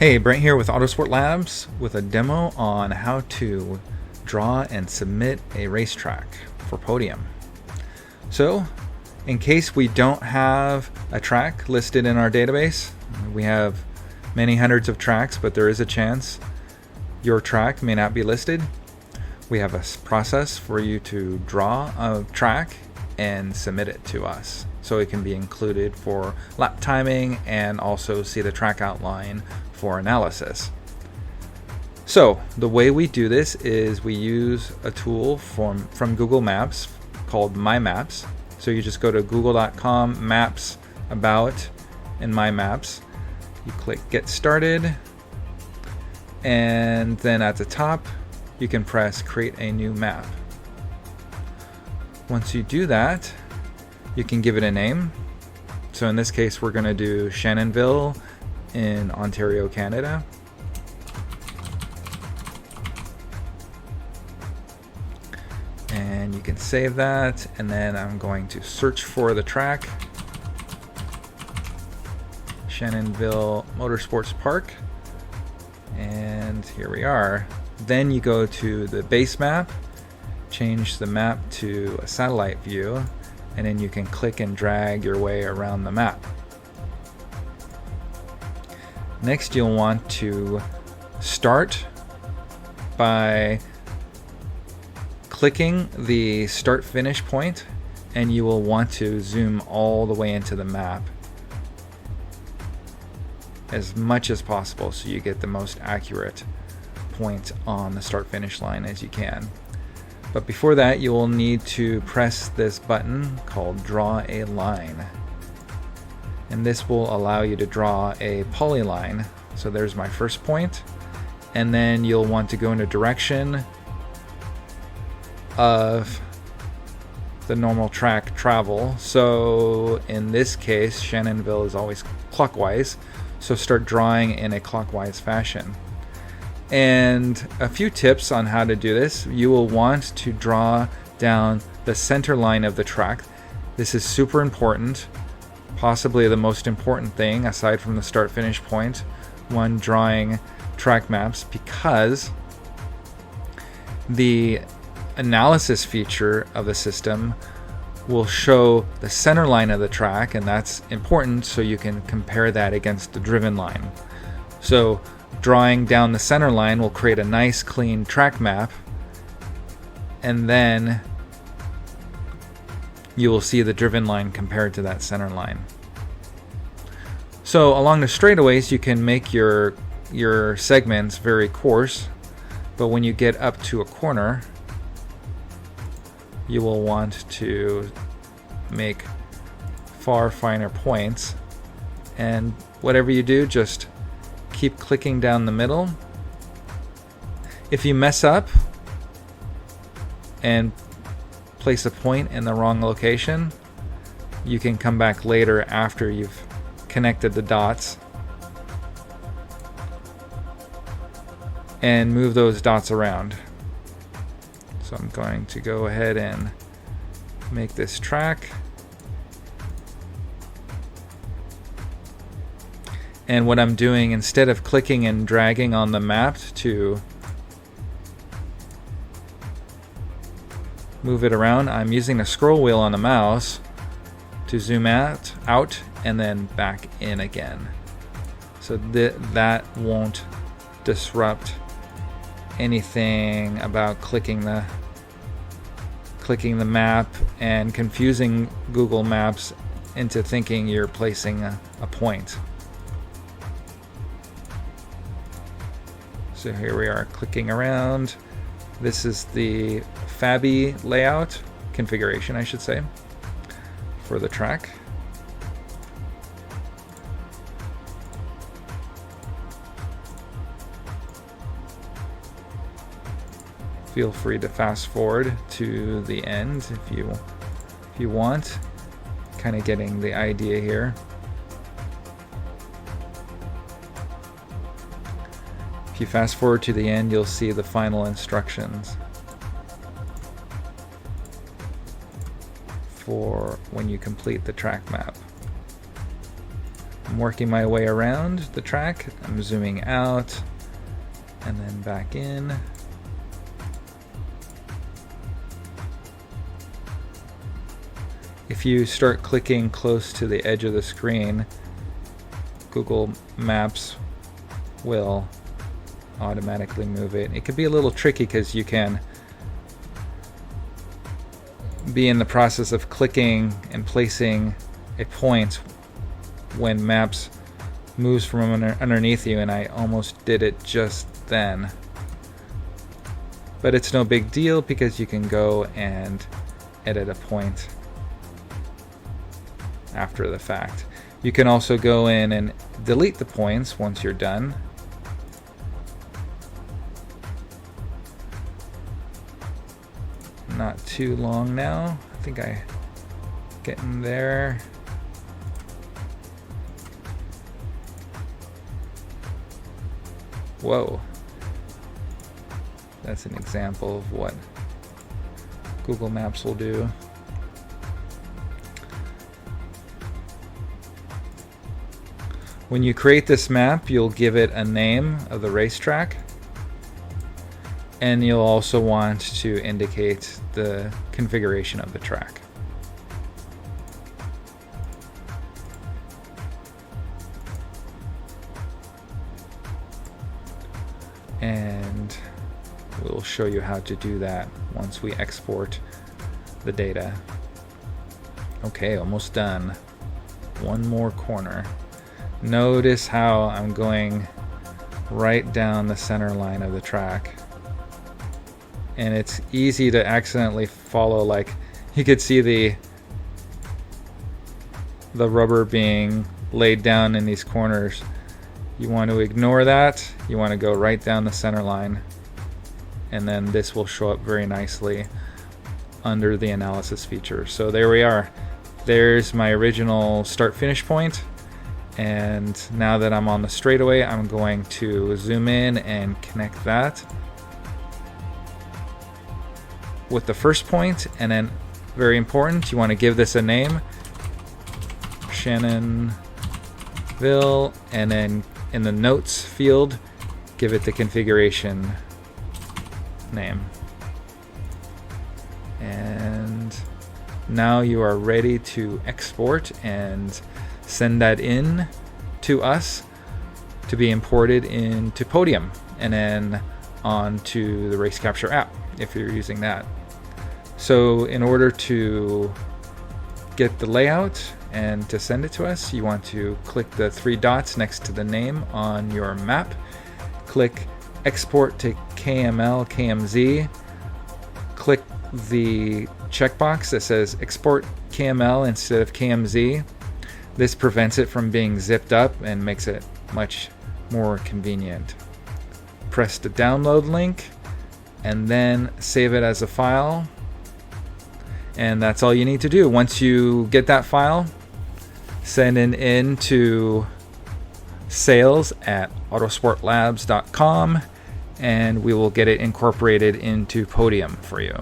Hey, Brent here with Autosport Labs with a demo on how to draw and submit a racetrack for Podium. So, in case we don't have a track listed in our database, we have many hundreds of tracks, but there is a chance your track may not be listed. We have a process for you to draw a track and submit it to us, so it can be included for lap timing and also see the track outline for analysis. So the way we do this is we use a tool from Google Maps called My Maps. So you just go to google.com, Maps, About, and My Maps. You click Get Started, and then at the top you can press Create a New Map. Once you do that, you can give it a name. So in this case we're going to do Shannonville in Ontario, Canada. And you can save that, and then I'm going to search for the track, Shannonville Motorsports Park, and here we are. Then you go to the base map, change the map to a satellite view, and then you can click and drag your way around the map. Next, you'll want to start by clicking the start finish point, and you will want to zoom all the way into the map as much as possible so you get the most accurate point on the start finish line as you can. But before that, you will need to press this button called Draw a Line. And this will allow you to draw a polyline. So there's my first point. And then you'll want to go in a direction of the normal track travel. So in this case, Shannonville is always clockwise. So start drawing in a clockwise fashion. And a few tips on how to do this. You will want to draw down the center line of the track. This is super important, possibly the most important thing aside from the start finish point when drawing track maps, because the analysis feature of the system will show the center line of the track, and that's important so you can compare that against the driven line. So drawing down the center line will create a nice clean track map, and then you will see the driven line compared to that center line. So along the straightaways you can make your segments very coarse, but when you get up to a corner you will want to make far finer points, and whatever you do, just keep clicking down the middle. If you mess up and place a point in the wrong location, you can come back later after you've connected the dots and move those dots around. So I'm going to go ahead and make this track. And what I'm doing, instead of clicking and dragging on the map to move it around, I'm using the scroll wheel on the mouse to zoom out and then back in again. So that won't disrupt anything about clicking the map and confusing Google Maps into thinking you're placing a point. So here we are clicking around. This is the Fabi layout configuration, I should say, for the track. Feel free to fast forward to the end if you want, kind of getting the idea here. If you fast forward to the end, you'll see the final instructions for when you complete the track map. I'm working my way around the track. I'm zooming out and then back in. If you start clicking close to the edge of the screen, Google Maps will automatically move it. It could be a little tricky because you can be in the process of clicking and placing a point when Maps moves from underneath you, and I almost did it just then. But it's no big deal because you can go and edit a point after the fact. You can also go in and delete the points once you're done. Not too long now. I think I getting there. Whoa. That's an example of what Google Maps will do. When you create this map, you'll give it a name of the racetrack, and you'll also want to indicate the configuration of the track. And we'll show you how to do that once we export the data. Okay, almost done. One more corner. Notice how I'm going right down the center line of the track. And it's easy to accidentally follow, like you could see the rubber being laid down in these corners. You want to ignore that. You want to go right down the center line, and then this will show up very nicely under the analysis feature. So there we are. There's my original start finish point. And now that I'm on the straightaway, I'm going to zoom in and connect that with the first point. And then, very important, you want to give this a name, Shannonville, and then in the notes field, give it the configuration name. And now you are ready to export and send that in to us to be imported into Podium and then onto the RaceCapture app if you're using that. So in order to get the layout and to send it to us, you want to click the three dots next to the name on your map, click export to KML, KMZ, click the checkbox that says export KML instead of KMZ. This prevents it from being zipped up and makes it much more convenient. Press the download link and then save it as a file. And that's all you need to do. Once you get that file, send it in to sales@autosportlabs.com and we will get it incorporated into Podium for you.